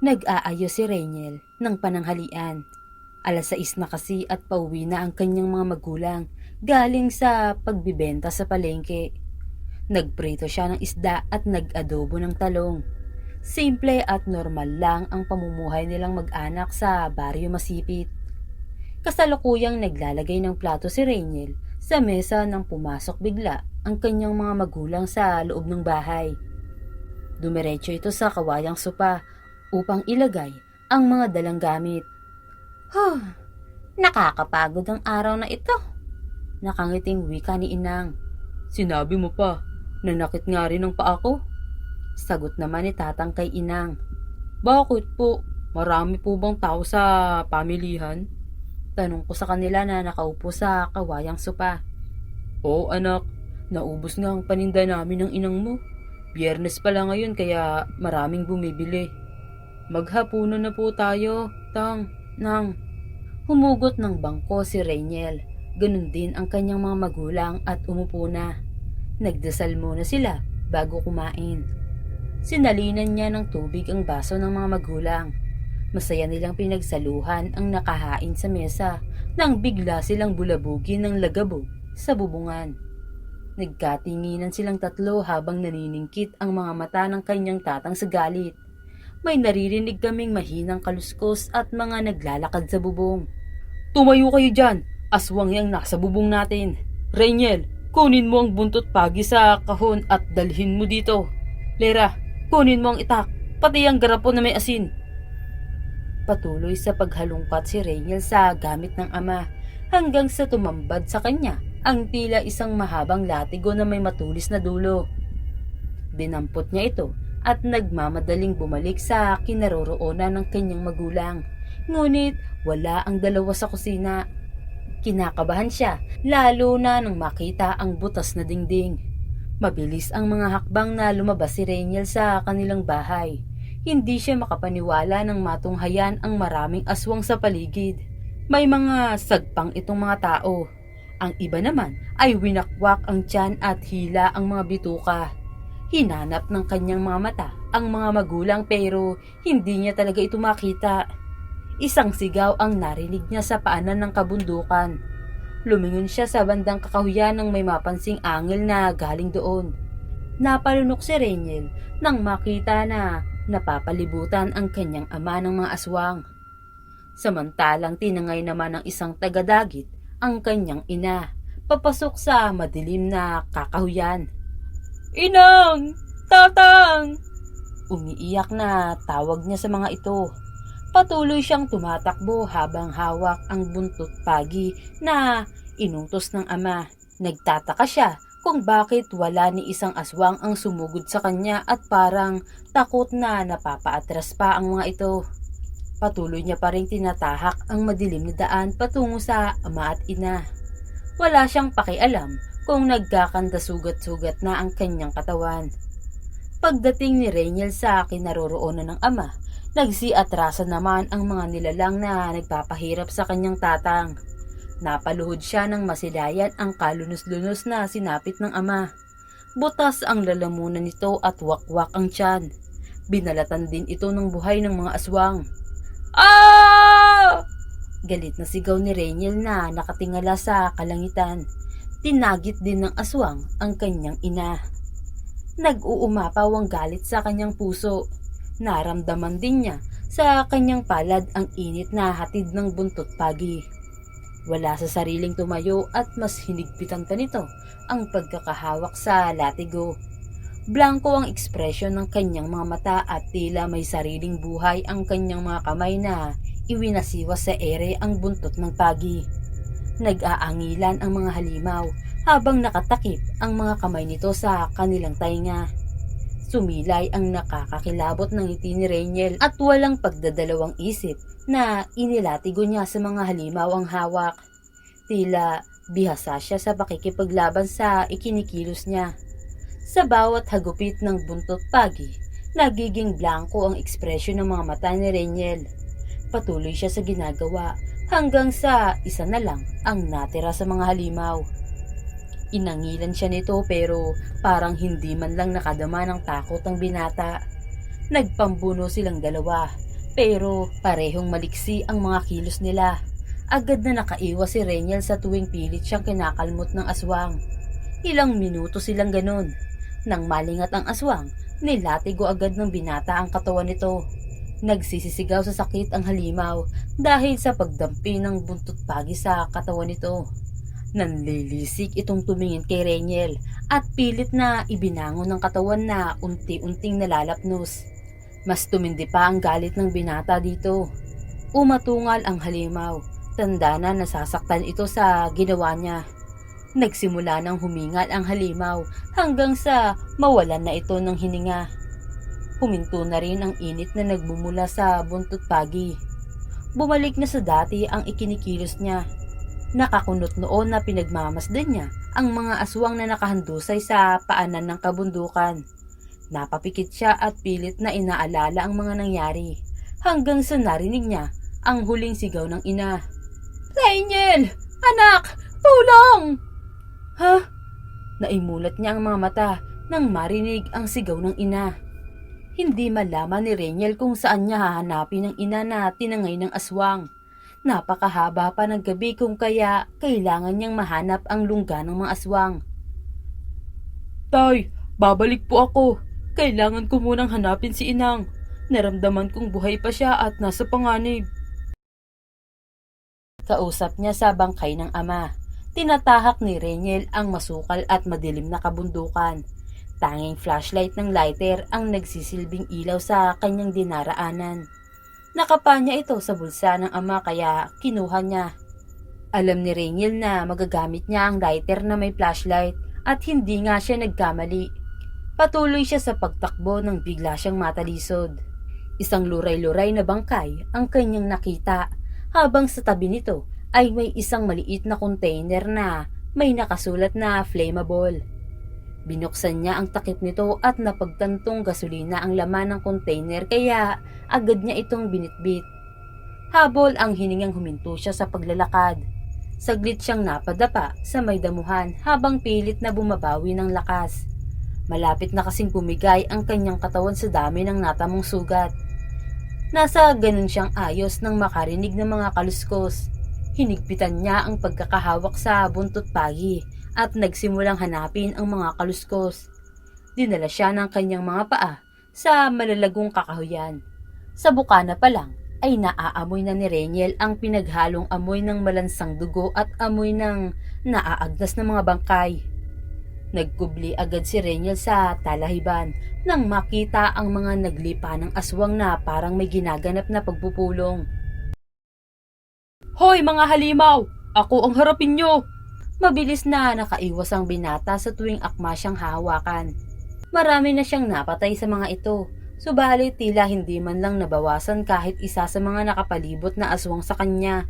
Nag-aayos si Rainiel ng pananghalian. 6:00 na kasi at pauwi na ang kanyang mga magulang galing sa pagbibenta sa palengke. Nagprito siya ng isda at nag-adobo ng talong. Simple at normal lang ang pamumuhay nilang mag-anak sa baryo Masipit. Kasalukuyang naglalagay ng plato si Rainiel sa mesa nang pumasok bigla ang kanyang mga magulang sa loob ng bahay. Dumiretso ito sa kawayang sopa upang ilagay ang mga dalang gamit. Huh, nakakapagod ang araw na ito. Nakangiting wika ni Inang. Sinabi mo pa, nanakit nga rin ang paa ko. Sagot naman ni Tatang kay Inang. Bakit po? Marami po bang tao sa pamilihan? Tanong ko sa kanila na nakaupo sa kawayang sopa. Oo anak, naubos nga ang paninda namin ng inang mo. Biyernes pala ngayon kaya maraming bumibili. Maghapunan na po tayo, Tang, Nang. Humugot ng bangko si Rainiel. Ganun din ang kanyang mga magulang at umupo na. Nagdasal muna sila bago kumain. Sinalinan niya ng tubig ang baso ng mga magulang. Masaya nilang pinagsaluhan ang nakahain sa mesa nang bigla silang bulabugin ng lagabog sa bubungan. Nagkatinginan silang tatlo habang naniningkit ang mga mata ng kanyang tatang sa galit. May naririnig kaming mahinang kaluskos at mga naglalakad sa bubong. Tumayo kayo dyan! Aswang yang nasa bubong natin. Rainiel, kunin mo ang buntot pagi sa kahon at dalhin mo dito. Lera, kunin mo ang itak, pati ang garapon na may asin. Patuloy sa paghalungkat si Rainiel sa gamit ng ama hanggang sa tumambad sa kanya ang tila isang mahabang latigo na may matulis na dulo. Dinampot niya ito at nagmamadaling bumalik sa kinaroroonan ng kanyang magulang. Ngunit wala ang dalawa sa kusina. Kinakabahan siya lalo na nang makita ang butas na dingding. Mabilis ang mga hakbang na lumabas si Rainiel sa kanilang bahay. Hindi siya makapaniwala nang matunghayan ang maraming aswang sa paligid. May mga sagpang itong mga tao. Ang iba naman ay winakwak ang tiyan at hila ang mga bituka. Hinanap ng kanyang mga mata ang mga magulang pero hindi niya talaga ito makita. Isang sigaw ang narinig niya sa paanan ng kabundukan. Lumingon siya sa bandang kakahuyan nang may mapansing angel na galing doon. Napalunok si Rainiel nang makita na napapalibutan ang kanyang ama ng mga aswang. Samantalang tinangay naman ng isang tagadagit ang kanyang ina, papasok sa madilim na kakahuyan. Inang! Tatang! Umiiyak na tawag niya sa mga ito. Patuloy siyang tumatakbo habang hawak ang buntot pagi na inutos ng ama. Nagtataka siya kung bakit wala ni isang aswang ang sumugod sa kanya at parang takot na napapaatras pa ang mga ito. Patuloy niya pa rin tinatahak ang madilim na daan patungo sa ama at ina. Wala siyang pakialam kung nagkakanda sugat-sugat na ang kanyang katawan. Pagdating ni Rainiel sa kinaroroonan ng ama, nagsiatrasa naman ang mga nilalang na nagpapahirap sa kanyang tatang. Napaluhod siya nang masilayan ang kalunos-lunos na sinapit ng ama. Butas ang lalamunan nito at wakwak ang tiyan. Binalatan din ito ng buhay ng mga aswang. Ah! Galit na sigaw ni Rainiel na nakatingala sa kalangitan. Tinagit din ng aswang ang kanyang ina. Nag-uumapaw ang galit sa kanyang puso. Naramdaman din niya sa kanyang palad ang init na hatid ng buntot pagi. Wala sa sariling tumayo at mas hinigpitan pa nito ang pagkakahawak sa latigo. Blanko ang ekspresyon ng kanyang mga mata at tila may sariling buhay ang kanyang mga kamay na iwinasiwas sa ere ang buntot ng pagi. Nag-aangilan ang mga halimaw habang nakatakip ang mga kamay nito sa kanilang tainga. Sumilay ang nakakakilabot ng ngiti ni Rainiel at walang pagdadalawang isip na inilatigo niya sa mga halimaw ang hawak. Tila bihasa siya sa pakikipaglaban sa ikinikilos niya. Sa bawat hagupit ng buntot pagi, nagiging blanko ang ekspresyon ng mga mata ni Rainiel. Patuloy siya sa ginagawa hanggang sa isa na lang ang natira sa mga halimaw. Inangilan siya nito pero parang hindi man lang nakadama ng takot ang binata. Nagpambuno silang dalawa. Pero parehong maliksi ang mga kilos nila. Agad na nakaiwas si Reniel sa tuwing pilit siyang kinakalmot ng aswang. Ilang minuto silang ganun. Nang malingat ang aswang, nilatigo agad ng binata ang katawan nito. Nagsisisigaw sa sakit ang halimaw dahil sa pagdampi ng buntot pagi sa katawan nito. Nanlilisik itong tumingin kay Reniel at pilit na ibinangon ng katawan na unti-unting nalalapnos. Mas tumindi pa ang galit ng binata dito. Umatungal ang halimaw. Tanda na nasasaktan ito sa ginawa niya. Nagsimula ng humingal ang halimaw hanggang sa mawalan na ito ng hininga. Huminto na rin ang init na nagmumula sa buntot pagi. Bumalik na sa dati ang ikinikilos niya. Nakakunot noon na pinagmamasdan niya ang mga aswang na nakahandusay sa paanan ng kabundukan. Napapikit siya at pilit na inaalala ang mga nangyari hanggang sa narinig niya ang huling sigaw ng ina. Reniel! Anak! Tulong! Ha? Naimulat niya ang mga mata nang marinig ang sigaw ng ina. Hindi malaman ni Reniel kung saan niya hahanapin ang ina na tinangay ng aswang. Napakahaba pa ng gabi kung kaya kailangan niyang mahanap ang lungga ng mga aswang. Tay, babalik po ako. Kailangan ko munang hanapin si inang. Naramdaman kong buhay pa siya at nasa panganib. Kausap niya sa bangkay ng ama. Tinatahak ni Reniel ang masukal at madilim na kabundukan. Tanging flashlight ng lighter ang nagsisilbing ilaw sa kanyang dinaraanan. Nakapanya ito sa bulsa ng ama kaya kinuha niya. Alam ni Reniel na magagamit niya ang lighter na may flashlight at hindi nga siya nagkamali. Patuloy siya sa pagtakbo nang bigla siyang matalisod. Isang luray-luray na bangkay ang kanyang nakita habang sa tabi nito ay may isang maliit na container na may nakasulat na flammable. Binuksan niya ang takip nito at napagtantong gasolina ang laman ng container kaya agad niya itong binitbit. Habol ang hiningang huminto siya sa paglalakad. Saglit siyang napadapa sa may damuhan habang pilit na bumabawi ng lakas. Malapit na kasing bumigay ang kanyang katawan sa dami ng natamong sugat. Nasa ganun siyang ayos nang makarinig ng mga kaluskos. Hinigpitan niya ang pagkakahawak sa buntot pagi at nagsimulang hanapin ang mga kaluskos. Dinala siya ng kanyang mga paa sa malalagong kakahuyan. Sa bukana pa lang ay naaamoy na ni Reniel ang pinaghalong amoy ng malansang dugo at amoy ng naaagnas na mga bangkay. Nagkubli agad si Reniel sa talahiban nang makita ang mga naglipa ng aswang na parang may ginaganap na pagpupulong. Hoy mga halimaw! Ako ang harapin nyo! Mabilis na nakaiwas ang binata sa tuwing akma siyang hahawakan. Marami na siyang napatay sa mga ito, subalit tila hindi man lang nabawasan kahit isa sa mga nakapalibot na aswang sa kanya.